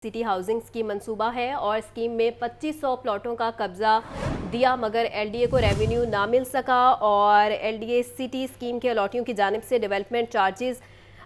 City housing scheme मंसूबा है और स्कीम में 2500 प्लॉटों का कब्जा दिया मगर एलडीए को रेवेन्यू ना मिल सका और एलडीए सिटी स्कीम के अलॉटियों की जानिब से डेवलपमेंट चार्जेस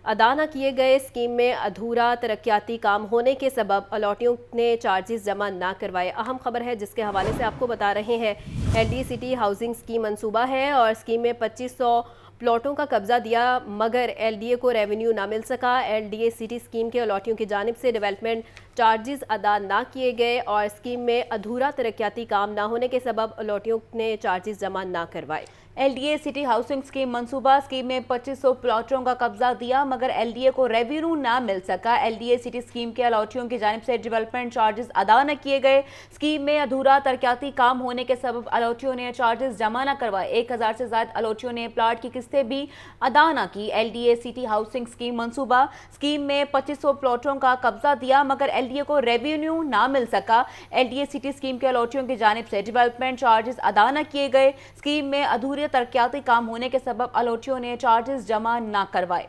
अदा न किए गए। स्कीम में अधूरा तरक्याती काम होने के सबब अलॉटियों ने चार्जेस जमा ना करवाए। अहम खबर है जिसके हवाले से आपको बता रहे हैं। एलडीए सिटी हाउसिंग स्कीम मंसूबा है और स्कीम में 2500 प्लॉटों का कब्जा दिया मगर एलडीए को रेवेन्यू ना मिल सका। एलडीए सिटी स्कीम के अलॉटियों की जानिब से डेवलपमेंट चार्जेस अदा ना किए गए और स्कीम में अधूरा तरक्याती काम ना होने के सबब अलॉटियों ने चार्जेस जमा ना करवाए। एलडीए सिटी हाउसिंग स्कीम मंसूबा स्कीम में 2500 प्लॉटों का कब्जा दिया मगर एलडीए को रेवेन्यू ना मिल सका। एलडीए सिटी स्कीम के अलॉटियों की जानिब से डेवलपमेंट चार्जेस अदा न किए गए। स्कीम में अधूरा तरक्याती काम होने के सबब अलॉटियों ने चार्जेस जमा न करवाए। 1000 से ज्यादा अलॉटियों ने प्लाट की किस्तें भी अदा न की। एलडीए सिटी हाउसिंग स्कीम मंसूबा स्कीम में 2500 प्लॉटों का कब्जा दिया मगर एलडीए को रेवेन्यू ना मिल सका। एलडीए सिटी स्कीम के अलॉटियों की जानिब से डेवलपमेंट चार्जेस अदा न किए गए। स्कीम में अधूरे तरक्याती काम होने के सबब अलॉटियों ने चार्जेस जमा ना करवाए।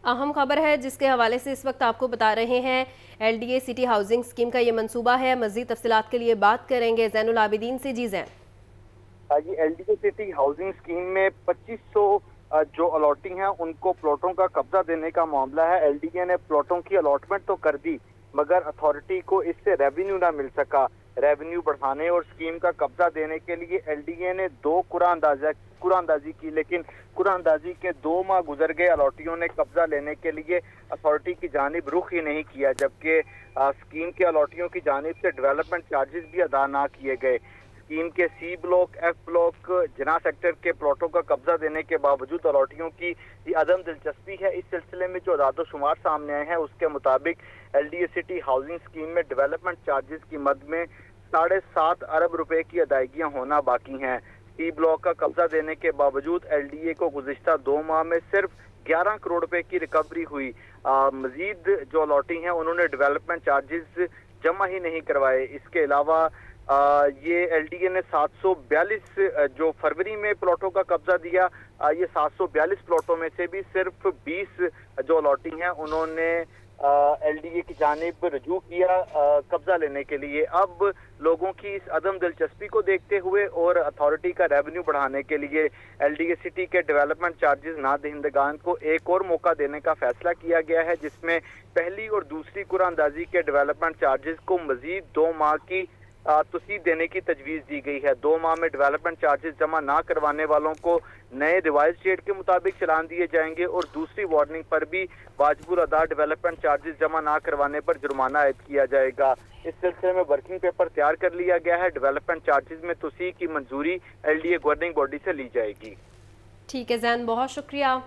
अहम खबर है जिसके हवाले से इस वक्त आपको बता रहे हैं। एलडीए सिटी हाउसिंग स्कीम का ये मंसूबा है। मजीद तफसीलात के लिए बात करेंगे ज़ैनुल आबिदीन से। जी जैन। जी, एलडीए सिटी हाउसिंग स्कीम में 2500 जो अलॉटिंग है उनको प्लॉटों का कब्जा देने का मामला है। एलडीए ने प्लॉटों की अलॉटमेंट तो कर दी मगर अथॉरिटी को इससे रेवेन्यू ना मिल सका। रेवेन्यू बढ़ाने और स्कीम का कब्जा देने के लिए एलडीए ने 2 कुरानंदाजी की, लेकिन कुरानंदाजी के 2 माह गुजर गए। अलॉटियों ने कब्जा लेने के लिए अथॉरिटी की जानिब रुख ही नहीं किया, जबकि स्कीम के अलॉटियों की जानिब से डेवलपमेंट चार्जेस भी अदा ना किए गए। स्कीम के सी ब्लॉक, एफ ब्लॉक, जना सेक्टर के प्लॉटों का कब्जा देने के बावजूद अलॉटियों की अदम दिलचस्पी है। इस सिलसिले में जो आदादोशुमार सामने आए हैं उसके मुताबिक एलडीए सिटी हाउसिंग स्कीम में डेवलपमेंट चार्जेस की मद में 7.5 अरब रुपए की अदायगियां होना बाकी हैं। सी ब्लॉक का कब्जा देने के बावजूद एलडीए को गुज़िश्ता 2 माह में सिर्फ 11 करोड़ रुपए की रिकवरी हुई। मजीद जो अलॉटिंग है उन्होंने डेवलपमेंट चार्जेस जमा ही नहीं करवाए। इसके अलावा ये एलडीए ने 742 जो फरवरी में प्लॉटों का कब्जा दिया, ये 742 प्लॉटों में से भी सिर्फ 20 जो अलॉटिंग है उन्होंने एलडीए की जानिब रजू किया कब्जा लेने के लिए। अब लोगों की इस अदम दिलचस्पी को देखते हुए और अथॉरिटी का रेवेन्यू बढ़ाने के लिए एलडीए सिटी के डेवलपमेंट चार्जेस ना दहिंदगान को एक और मौका देने का फैसला किया गया है, जिसमें पहली और दूसरी कुरानंदाजी के डेवलपमेंट चार्जेस को मजीद 2 माह की तोसीद देने की तजवीज़ दी गई है। 2 माह में डेवलपमेंट चार्जेस जमा ना करवाने वालों को नए रिवाइज रेट के मुताबिक चलान दिए जाएंगे और दूसरी वार्निंग पर भी वाजिबुल अदा डेवलपमेंट चार्जेस जमा ना करवाने पर जुर्माना आयद किया जाएगा। इस सिलसिले में वर्किंग पेपर तैयार कर लिया गया है। डेवलपमेंट चार्जेस में तोसी की मंजूरी एलडीए गवर्निंग बॉडी से ली जाएगी। ठीक है जैन, बहुत शुक्रिया।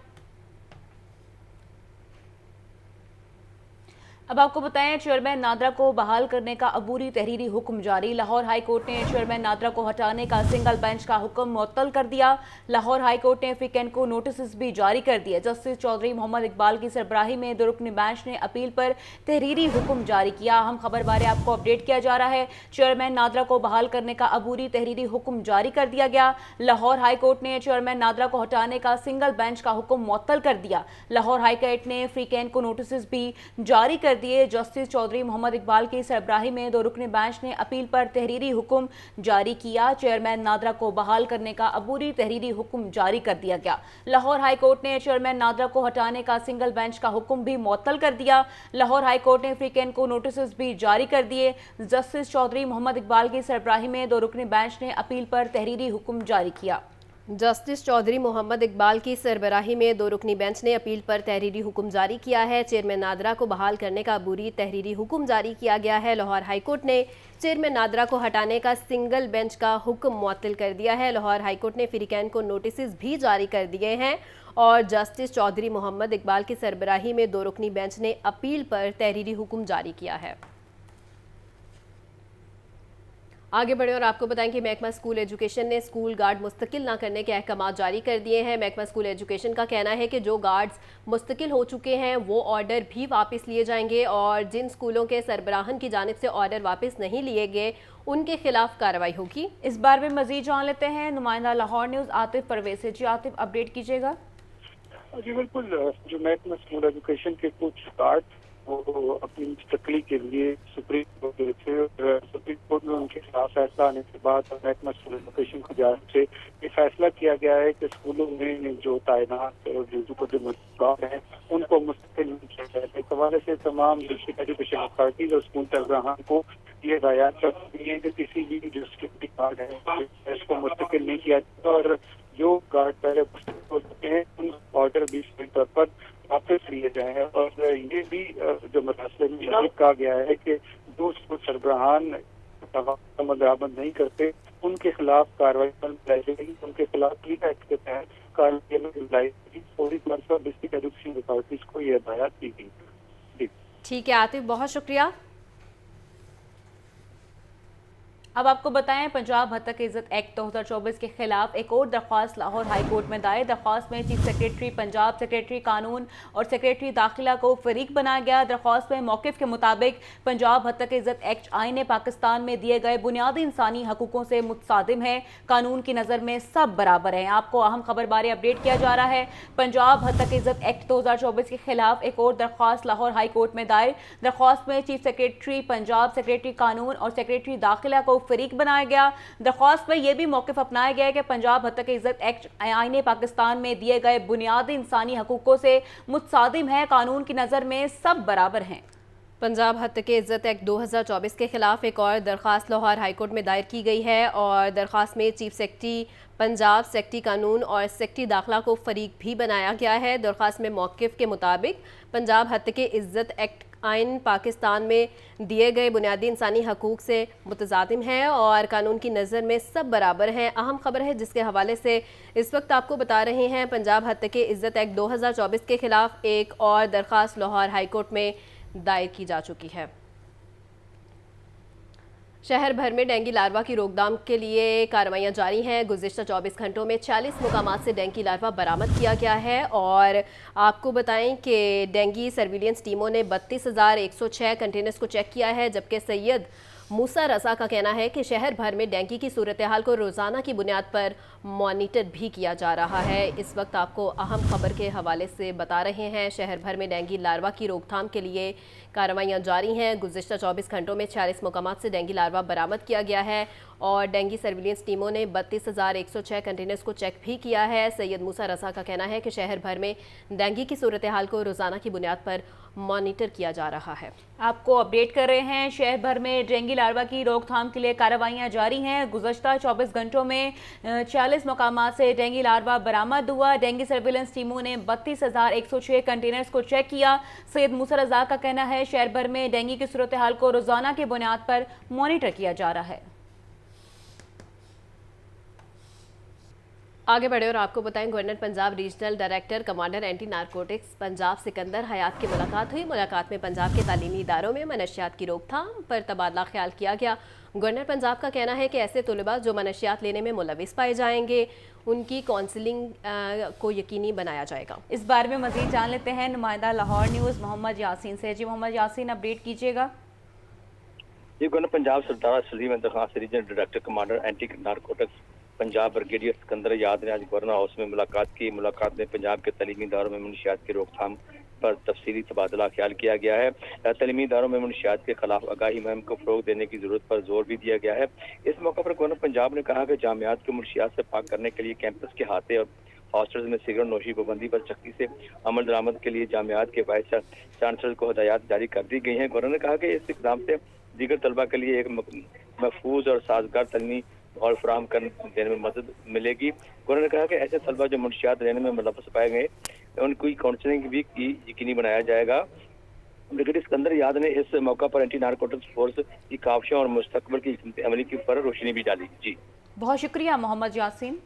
अब आपको बताएं, चेयरमैन नादरा को बहाल करने का अबूरी तहरीरी हुक्म जारी। लाहौर हाई कोर्ट ने चेयरमैन नादरा को हटाने का सिंगल बेंच का हुक्म मुअत्तल कर दिया। लाहौर हाई कोर्ट ने वीकेंड को नोटिस भी जारी कर दिए। जस्टिस चौधरी मोहम्मद इकबाल की सरबराही में 2 रुकनी बेंच ने अपील पर तहरीरी हुक्म जारी किया। हम खबर बारे आपको अपडेट किया जा रहा है। चेयरमैन नादरा को बहाल करने का अबूरी तहरीरी हुक्म जारी कर दिया गया। लाहौर हाई कोर्ट ने चेयरमैन नादरा को हटाने का सिंगल बेंच का हुक्म मुअत्तल कर दिया। लाहौर हाई कोर्ट ने वीकेंड को नोटिस भी जारी कर दिए। जस्टिस चौधरी मोहम्मद इकबाल की सरबराही में 2 रुकनी बेंच ने अपील पर तहरीरी हुक्म जारी किया। चेयरमैन नादरा को बहाल करने का अबूरी तहरीरी हुक्म जारी कर दिया गया। लाहौर हाई कोर्ट ने चेयरमैन नादरा को हटाने का सिंगल बेंच का हुक्म भी मुअत्तल कर दिया। लाहौर हाई कोर्ट ने वीकेंड को नोटिस भी जारी कर दिए। जस्टिस चौधरी मोहम्मद इकबाल की सरबराही में 2 रुकनी बेंच ने अपील पर तहरीरी हुक्म जारी किया। जस्टिस चौधरी मोहम्मद इकबाल की सरबराही में 2 रुकनी बेंच ने अपील पर तहरीरी हुक्म जारी किया है। चेयरमैन नादरा को बहाल करने का अबूरी तहरीरी हुक्म जारी किया गया है। लाहौर हाईकोर्ट ने चेयरमैन नादरा को हटाने का सिंगल बेंच का हुक्म मुअत्तल कर दिया है। लाहौर हाईकोर्ट ने वीकेंड को नोटिस भी जारी कर दिए हैं और जस्टिस चौधरी मोहम्मद इकबाल की सरबराही में 2 रुकनी बेंच ने अपील पर तहरीरी हुक्म जारी किया है। आगे बढ़े और आपको बताएं कि महकमा स्कूल एजुकेशन ने स्कूल गार्ड मुस्तकिल ना करने के अहकाम जारी कर दिए हैं। महकमा स्कूल एजुकेशन का कहना है कि जो गार्ड्स मुस्तकिल हो चुके हैं वो ऑर्डर भी वापस लिए जाएंगे और जिन स्कूलों के सरबराहन की जानिब से ऑर्डर वापस नहीं लिए गए उनके खिलाफ कार्रवाई होगी। इस बार में मजीद जान लेते हैं नुमाइंदा लाहौर न्यूज़ आतिफ परवेज से। जी आतिफ, अपडेट कीजिएगा। जी बिल्कुल, जो महकमा स्कूल एजुकेशन के कुछ गार्ड वो अपनी मुस्तकली के लिए सुप्रीम कोर्ट गए थे और सुप्रीम कोर्ट में उनके खिलाफ फैसला आने के बाद महकमा स्कूल एजुकेशन की जानिब से ये फैसला किया गया है कि स्कूलों में जो तैनात जो मजदूर हैं उनको मुस्तकिल नहीं किया जाए। इस हवाले से तमाम डिस्ट्रिक्ट एजुकेशन अथॉरिटीज और स्कूल सरबराहान को ये हिदायत कर दी है कि किसी भी जो सिक्योरिटी गार्ड है इसको मुस्तकिल नहीं किया जाता और जो गार्ड पहले मुस्तकिल हो चुके हैं उन ऑर्डर भी सही तौर पर वापस लिए जाए। और ये भी जो मसले में मजीद कहा गया है कि जो स्कूल सरबराहान बरामद नहीं करते उनके खिलाफ कार्रवाई लाई जाएगी, उनके खिलाफ क्लीन एक्ट के तहत कार्रवाई लाई जाएगी। फौरी तौर पर डिस्ट्रिक्ट एजुकेशन अथॉरिटीज को ये हिदायत दी गई। ठीक है आतिफ, बहुत शुक्रिया। अब आपको बताएं, पंजाब हत्या की इज्जत एक्ट 2024 के खिलाफ एक और दरख्वास्त लाहौर हाई कोर्ट में दायर। दरख्वास्त में चीफ सेक्रेटरी पंजाब, सेक्रेटरी कानून और सेक्रेटरी दाखिला को फरीक बनाया गया। दरख्वास्त में मौक़िफ़ के मुताबिक पंजाब हत्या की इज्जत एक्ट आईन पाकिस्तान में दिए गए बुनियादी इंसानी हकूकों से मुतसादिम है, कानून की नज़र में सब बराबर हैं। आपको अहम खबर बारे अपडेट किया जा रहा है। पंजाब हत्या की इज्जत एक्ट 2024 के खिलाफ एक और दरख्वास्त लाहौर हाई कोर्ट में दायर। दरख्वास्त में चीफ सेक्रेटरी पंजाब, सेक्रेटरी कानून और सेक्रेटरी दाखिला को फरीक बनाया गया। दरख्वास्त में यह भी मौक़िफ़ अपनाया गया है कि पंजाब हत्या की इज्जत एक्ट आईन पाकिस्तान में दिए गए बुनियादी इंसानी हकूकों से मुतसादिम है, कानून की नज़र में सब बराबर हैं। पंजाब हत्या की इज्जत एक्ट 2024 के खिलाफ एक और दरख्वास्त लाहौर हाईकोर्ट में दायर की गई है और दरख्वास्त में चीफ सेक्रेटरी पंजाब, सेक्रेटरी कानून और सेक्रेटरी दाखिला को फरीक भी बनाया गया है। दरख्वास्त में मौक़िफ़ के मुताबिक पंजाब हत्या की इज्जत एक्ट आइन पाकिस्तान में दिए गए बुनियादी इंसानी हकूक़ से मुतज़ादिम है और कानून की नज़र में सब बराबर हैं। अहम खबर है जिसके हवाले से इस वक्त आपको बता रहे हैं। पंजाब हत्या की इज्जत एक्ट 2024 के खिलाफ एक और दरख्वास्त लाहौर हाईकोर्ट में दायर की जा चुकी है। शहर भर में डेंगू लार्वा की रोकथाम के लिए कार्रवाइयाँ जारी हैं। गुज़िश्ता 24 घंटों में 40 मुकामात से डेंगू लार्वा बरामद किया गया है और आपको बताएं कि डेंगू सर्विलेंस टीमों ने 32,106 कंटेनर्स को चेक किया है, जबकि सैयद मूसा रज़ा का कहना है कि शहर भर में डेंगू की सूरत हाल को रोज़ाना की बुनियाद पर मॉनिटर भी किया जा रहा है। इस वक्त आपको अहम खबर के हवाले से बता रहे हैं। शहर भर में डेंगू लार्वा की रोकथाम के लिए कार्रवाइयाँ जारी हैं। गुज़िश्ता 24 घंटों में 40 मुकामात से डेंगू लार्वा बरामद किया गया है और डेंगू सर्विलेंस टीमों ने 32,106 कंटेनर्स को चेक भी किया है। सैयद मूसा रज़ा का कहना है कि शहर भर में डेंगू की सूरत हाल को रोज़ाना की बुनियाद पर मॉनिटर किया जा रहा है। आपको अपडेट कर रहे हैं, शहर भर में डेंगू लार्वा की रोकथाम के लिए कार्रवाइयाँ जारी हैं। गुज़श्ता 24 घंटों में 40 मुकामात से डेंगू लार्वा बरामद हुआ। डेंगू सर्विलेंस टीमों ने 32,106 कंटेनर्स को चेक किया। सैयद मूसा रज़ा का कहना है शहर भर में डेंगू की सूरत हाल को रोज़ाना की बुनियाद पर मॉनिटर किया जा रहा है। आगे बढ़े और आपको बताएं, governor Punjab regional director commander anti narcotics Punjab Sikandar Hayat की मुलाकात हुई। मुलाकात में पंजाब के तालीमी इदारों में मनशियात की रोकथाम पर तबादला ख्याल किया गया। गवर्नर पंजाब का कहना है कि ऐसे तलबा जो मनशियात लेने में मुलविस पाए जाएंगे उनकी काउंसलिंग को यकीनी बनाया जाएगा। इस बारे में मजीद जान लेते हैं नुमाइंदा लाहौर न्यूज़ मोहम्मद यासीन से। जी मोहम्मद यासीन, अपडेट कीजिएगा। ये governor Punjab Sardar Salim Intekhab regional director commander anti narcotics Punjab brigadier Sikandar याद ने आज गवर्नर हाउस में मुलाकात की। मुलाकात में पंजाब के तलीमी इदारों में मनशियात की रोकथाम पर तफसीली तबादला ख्याल किया गया है। तलीमी इदारों में मनशियात के खिलाफ आगाही मुहिम को फ़रोग देने की जरूरत पर जोर भी दिया गया है। इस मौके पर गवर्नर पंजाब ने कहा कि जामियात को मनशियात से पाक करने के लिए कैंपस के अहाते और हॉस्टल्स में सिगरेट नोशी पाबंदी पर सख्ती से अमल दरामद के लिए जामियात के वाइस चांसलर को हिदायत जारी कर दी गई हैं। गवर्नर ने कहा कि इस इक़दाम से दीगर तलबा के लिए एक महफूज और साजगार तलीमी और फराहम कर देने में मदद मिलेगी। गवर्नर ने कहा कि ऐसे तलबा जो मुनशियात लेने में मुलव्वस पाए गए उनकी काउंसलिंग भी यकीनी बनाया जाएगा। ब्रिगेडियर सिकंदर याद ने इस मौका पर एंटी नारकोटिक्स फोर्स की काविशों और मुस्तकबिल की अमली के ऊपर रोशनी भी डाली। जी बहुत शुक्रिया मोहम्मद यासीन।